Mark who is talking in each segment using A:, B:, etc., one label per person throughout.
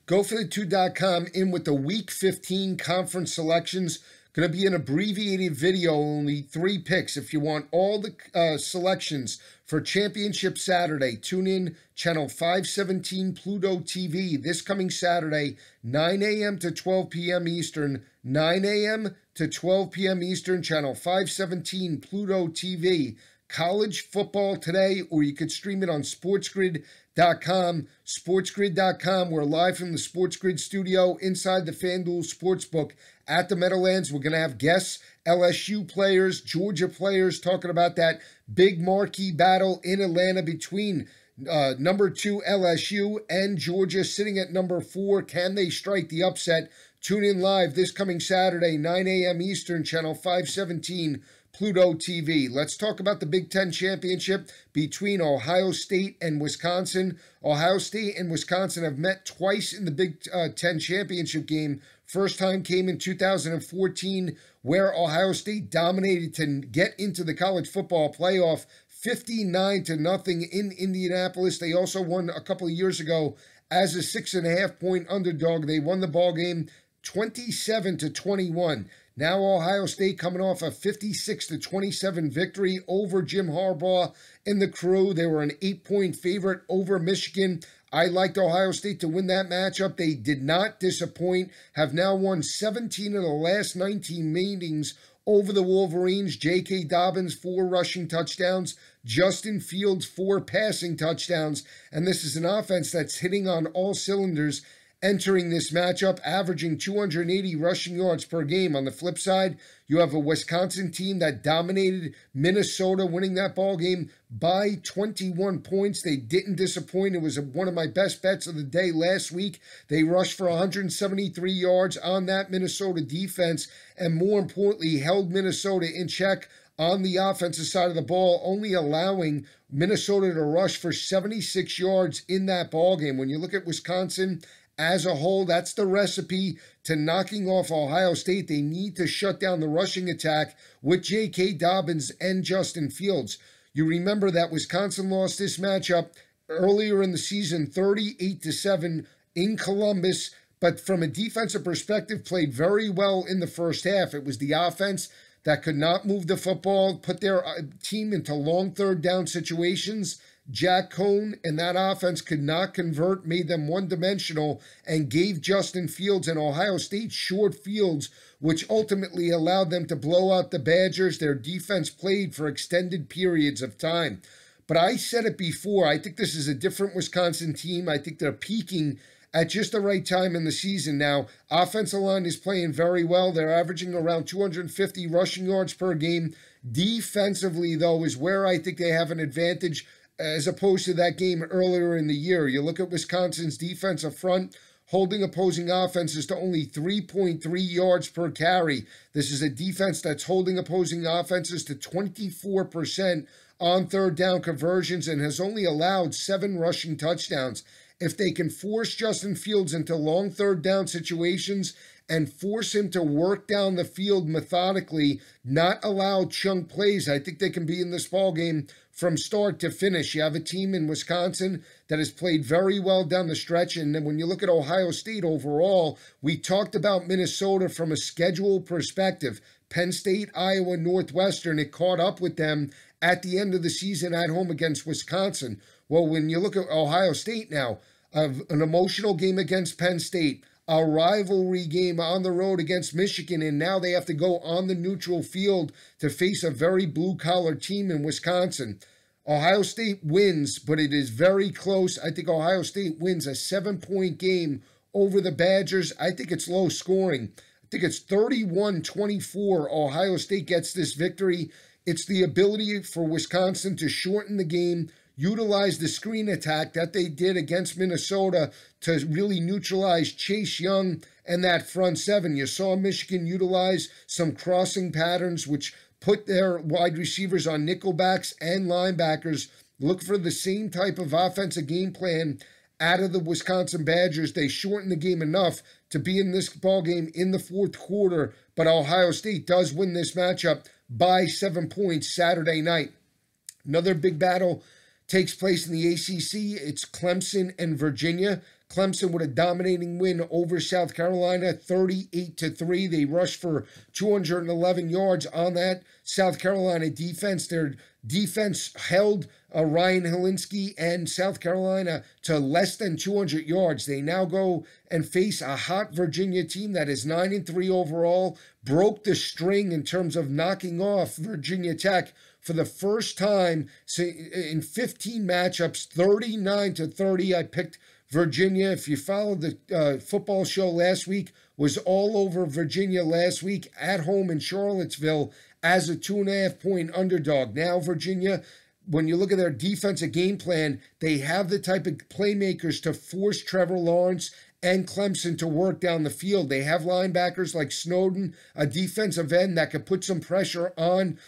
A: GoForThe2.com in with the Week 15 conference selections. Going to be an abbreviated video, only 3 picks. If you want all the selections for Championship Saturday, tune in channel 517 Pluto TV this coming Saturday, 9 a.m. to 12 p.m. Eastern, 9 a.m. to 12 p.m. Eastern, channel 517 Pluto TV. College football today, or you could stream it on SportsGrid.com. SportsGrid.com. We're live from the SportsGrid studio inside the FanDuel Sportsbook at the Meadowlands. We're going to have guests, LSU players, Georgia players, talking about that big marquee battle in Atlanta between number 2 LSU and Georgia sitting at number 4. Can they strike the upset? Tune in live this coming Saturday, 9 a.m. Eastern, channel 517 Pluto TV. Let's talk about the Big Ten Championship between Ohio State and Wisconsin. Ohio State and Wisconsin have met twice in the Big Ten Championship game. First time came in 2014, where Ohio State dominated to get into the college football playoff 59-0 in Indianapolis. They also won a couple of years ago as a 6.5-point underdog. They won the ball game 27-21. Now Ohio State coming off a 56-27 victory over Jim Harbaugh and the crew. They were an 8-point favorite over Michigan. I liked Ohio State to win that matchup. They did not disappoint, have now won 17 of the last 19 meetings over the Wolverines. J.K. Dobbins, 4 rushing touchdowns. Justin Fields, 4 passing touchdowns. And this is an offense that's hitting on all cylinders entering this matchup, averaging 280 rushing yards per game. On the flip side, you have a Wisconsin team that dominated Minnesota, winning that ball game by 21 points. They didn't disappoint. It was one of my best bets of the day last week. They rushed for 173 yards on that Minnesota defense, and more importantly, held Minnesota in check on the offensive side of the ball, only allowing Minnesota to rush for 76 yards in that ball game. When you look at Wisconsin as a whole, that's the recipe to knocking off Ohio State. They need to shut down the rushing attack with J.K. Dobbins and Justin Fields. You remember that Wisconsin lost this matchup earlier in the season, 38-7 in Columbus, but from a defensive perspective, played very well in the first half. It was the offense that could not move the football, put their team into long third down situations. Jack Cohn and that offense could not convert, made them one-dimensional, and gave Justin Fields and Ohio State short fields, which ultimately allowed them to blow out the Badgers. Their defense played for extended periods of time. But I said it before, I think this is a different Wisconsin team. I think they're peaking at just the right time in the season now. Offensive line is playing very well. They're averaging around 250 rushing yards per game. Defensively, though, is where I think they have an advantage as opposed to that game earlier in the year. You look at Wisconsin's defensive front, holding opposing offenses to only 3.3 yards per carry. This is a defense that's holding opposing offenses to 24% on third down conversions and has only allowed 7 rushing touchdowns. If they can force Justin Fields into long third down situations and force him to work down the field methodically, not allow chunk plays, I think they can be in this ball game from start to finish. You have a team in Wisconsin that has played very well down the stretch. And then when you look at Ohio State overall, we talked about Minnesota from a schedule perspective. Penn State, Iowa, Northwestern, it caught up with them at the end of the season at home against Wisconsin. Well, when you look at Ohio State now, an emotional game against Penn State, a rivalry game on the road against Michigan, and now they have to go on the neutral field to face a very blue-collar team in Wisconsin. Ohio State wins, but it is very close. I think Ohio State wins a 7-point game over the Badgers. I think it's low scoring. I think it's 31-24. Ohio State gets this victory. It's the ability for Wisconsin to shorten the game, utilize the screen attack that they did against Minnesota to really neutralize Chase Young and that front seven. You saw Michigan utilize some crossing patterns, which put their wide receivers on nickelbacks and linebackers. Look for the same type of offensive game plan out of the Wisconsin Badgers. They shortened the game enough to be in this ball game in the fourth quarter, but Ohio State does win this matchup by 7 points Saturday night. Another big battle takes place in the ACC. It's Clemson and Virginia. Clemson with a dominating win over South Carolina, 38-3. They rushed for 211 yards on that South Carolina defense. Their defense held Ryan Hilinski and South Carolina to less than 200 yards. They now go and face a hot Virginia team that is 9-3 overall, broke the string in terms of knocking off Virginia Tech for the first time in 15 matchups, 39-30. I picked Virginia. If you followed the football show last week, was all over Virginia last week at home in Charlottesville as a 2.5-point underdog. Now Virginia, when you look at their defensive game plan, they have the type of playmakers to force Trevor Lawrence and Clemson to work down the field. They have linebackers like Snowden, a defensive end that could put some pressure on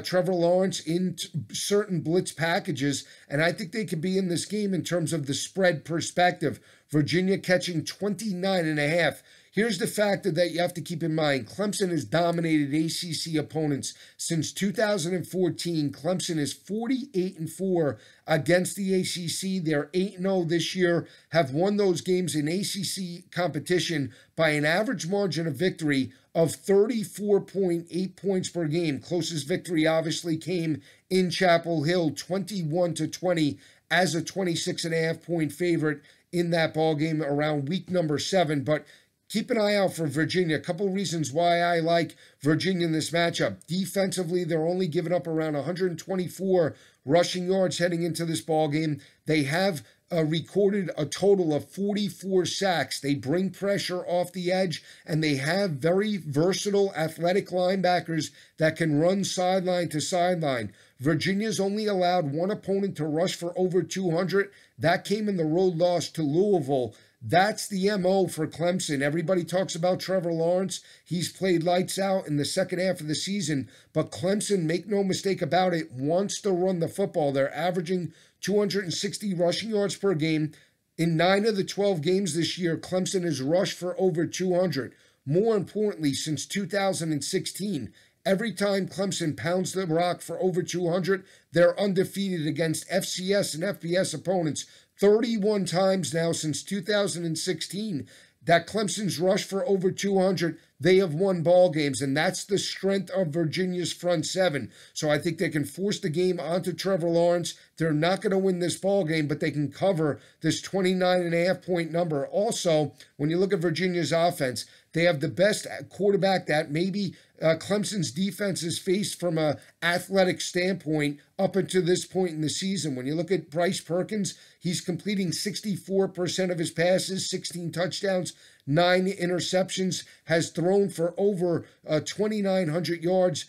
A: Trevor Lawrence in certain blitz packages, and I think they could be in this game in terms of the spread perspective. Virginia catching 29.5. Here's the factor that you have to keep in mind. Clemson has dominated ACC opponents since 2014. Clemson is 48-4 against the ACC. They're 8-0 this year, have won those games in ACC competition by an average margin of victory of 34.8 points per game. Closest victory obviously came in Chapel Hill, 21-20 as a 26.5-point favorite in that ball game around week number 7. But keep an eye out for Virginia. A couple reasons why I like Virginia in this matchup. Defensively, they're only giving up around 124 rushing yards heading into this ball game. They have recorded a total of 44 sacks. They bring pressure off the edge, and they have very versatile athletic linebackers that can run sideline to sideline. Virginia's only allowed one opponent to rush for over 200. That came in the road loss to Louisville. That's the MO for Clemson. Everybody talks about Trevor Lawrence. He's played lights out in the second half of the season, but Clemson, make no mistake about it, wants to run the football. They're averaging 260 rushing yards per game. In 9 of the 12 games this year, Clemson has rushed for over 200. More importantly, since 2016, every time Clemson pounds the rock for over 200, they're undefeated against FCS and FBS opponents. 31 times now since 2016 that Clemson's rushed for over 200. They have won ball games, and that's the strength of Virginia's front seven. So I think they can force the game onto Trevor Lawrence. They're not going to win this ball game, but they can cover this 29.5-point number. Also, when you look at Virginia's offense, they have the best quarterback that maybe Clemson's defense has faced from an athletic standpoint up until this point in the season. When you look at Bryce Perkins, he's completing 64% of his passes, 16 touchdowns, 9 interceptions, has thrown for over 2,900 yards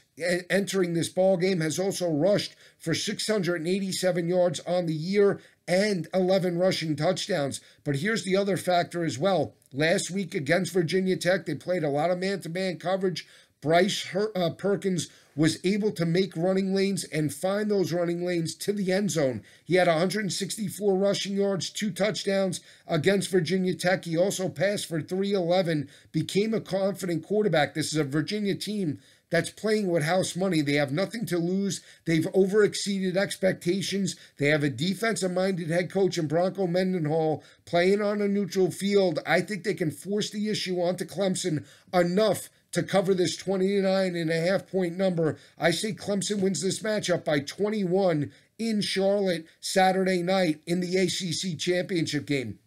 A: entering this ball game, has also rushed for 687 yards on the year and 11 rushing touchdowns. But here's the other factor as well. Last week against Virginia Tech, they played a lot of man-to-man coverage. Bryce Perkins was able to make running lanes and find those running lanes to the end zone. He had 164 rushing yards, 2 touchdowns against Virginia Tech. He also passed for 311, became a confident quarterback. This is a Virginia team that's playing with house money. They have nothing to lose. They've overexceeded expectations. They have a defensive-minded head coach in Bronco Mendenhall playing on a neutral field. I think they can force the issue onto Clemson enough to cover this 29.5-point number. I say Clemson wins this matchup by 21 in Charlotte Saturday night in the ACC championship game.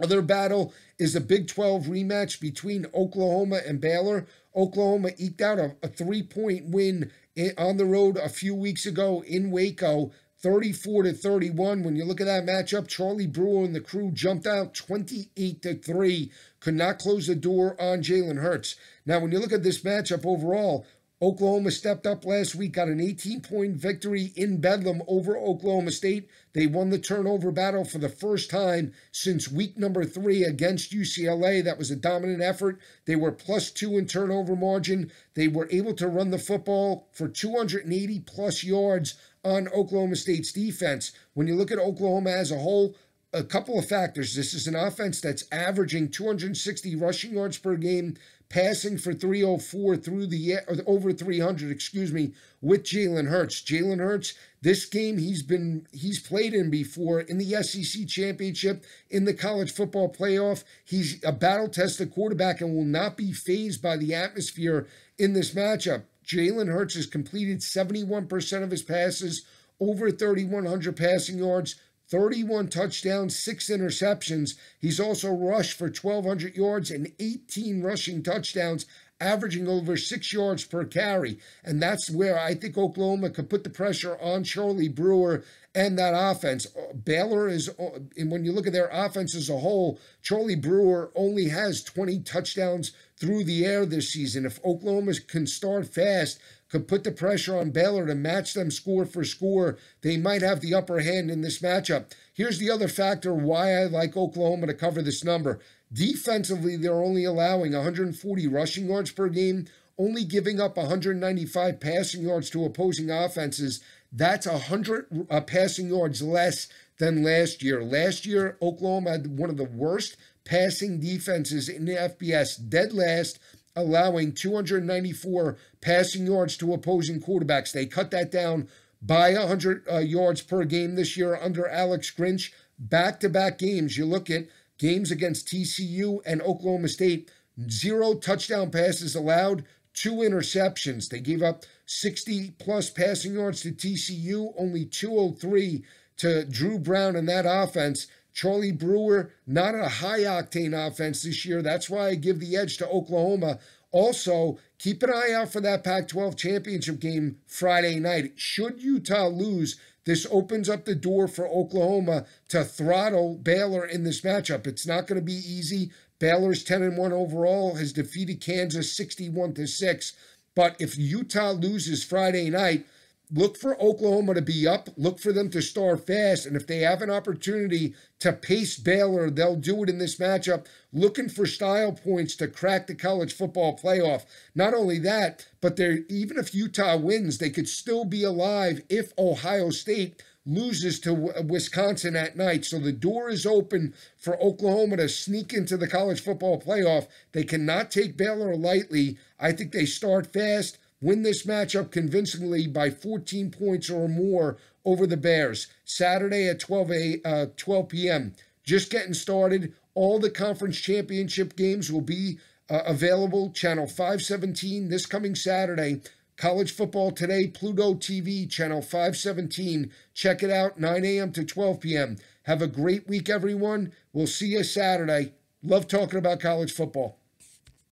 A: Other battle is the Big 12 rematch between Oklahoma and Baylor. Oklahoma eked out a 3-point win on the road a few weeks ago in Waco, 34-31. When you look at that matchup, Charlie Brewer and the crew jumped out 28-3, could not close the door on Jalen Hurts. Now, when you look at this matchup overall, Oklahoma stepped up last week, got an 18-point victory in Bedlam over Oklahoma State. They won the turnover battle for the first time since week number 3 against UCLA. That was a dominant effort. They were +2 in turnover margin. They were able to run the football for 280-plus yards on Oklahoma State's defense. When you look at Oklahoma as a whole, a couple of factors. This is an offense that's averaging 260 rushing yards per game, passing for 304 through the air, or over 300, excuse me, with Jalen Hurts. Jalen Hurts, this game he's played in before in the SEC championship, in the college football playoff. He's a battle-tested quarterback and will not be fazed by the atmosphere in this matchup. Jalen Hurts has completed 71% of his passes, over 3,100 passing yards, 31 touchdowns, 6 interceptions. He's also rushed for 1,200 yards and 18 rushing touchdowns, averaging over 6 yards per carry. And that's where I think Oklahoma could put the pressure on Charlie Brewer and that offense. Baylor is, and when you look at their offense as a whole, Charlie Brewer only has 20 touchdowns through the air this season. If Oklahoma can start fast, could put the pressure on Baylor to match them score for score, they might have the upper hand in this matchup. Here's the other factor why I like Oklahoma to cover this number. Defensively, they're only allowing 140 rushing yards per game, only giving up 195 passing yards to opposing offenses. That's 100 passing yards less than last year. Last year, Oklahoma had one of the worst passing defenses in the FBS, dead last, allowing 294 passing yards to opposing quarterbacks. They cut that down by 100 yards per game this year under Alex Grinch. Back-to-back games, you look at games against TCU and Oklahoma State, 0 touchdown passes allowed, 2 interceptions. They gave up 60-plus passing yards to TCU, only 203 to Drew Brown in that offense. Charlie Brewer, not a high-octane offense this year. That's why I give the edge to Oklahoma. Also, keep an eye out for that Pac-12 championship game Friday night. Should Utah lose, this opens up the door for Oklahoma to throttle Baylor in this matchup. It's not going to be easy. Baylor's 10-1 overall, has defeated Kansas 61-6. But if Utah loses Friday night, look for Oklahoma to be up. Look for them to start fast. And if they have an opportunity to pace Baylor, they'll do it in this matchup, looking for style points to crack the college football playoff. Not only that, but even if Utah wins, they could still be alive if Ohio State loses to Wisconsin at night. So the door is open for Oklahoma to sneak into the college football playoff. They cannot take Baylor lightly. I think they start fast, win this matchup convincingly by 14 points or more over the Bears. Saturday at 12 p.m. Just getting started. All the conference championship games will be available. Channel 517 this coming Saturday. College Football Today, Pluto TV, Channel 517. Check it out, 9 a.m. to 12 p.m. Have a great week, everyone. We'll see you Saturday. Love talking about college football.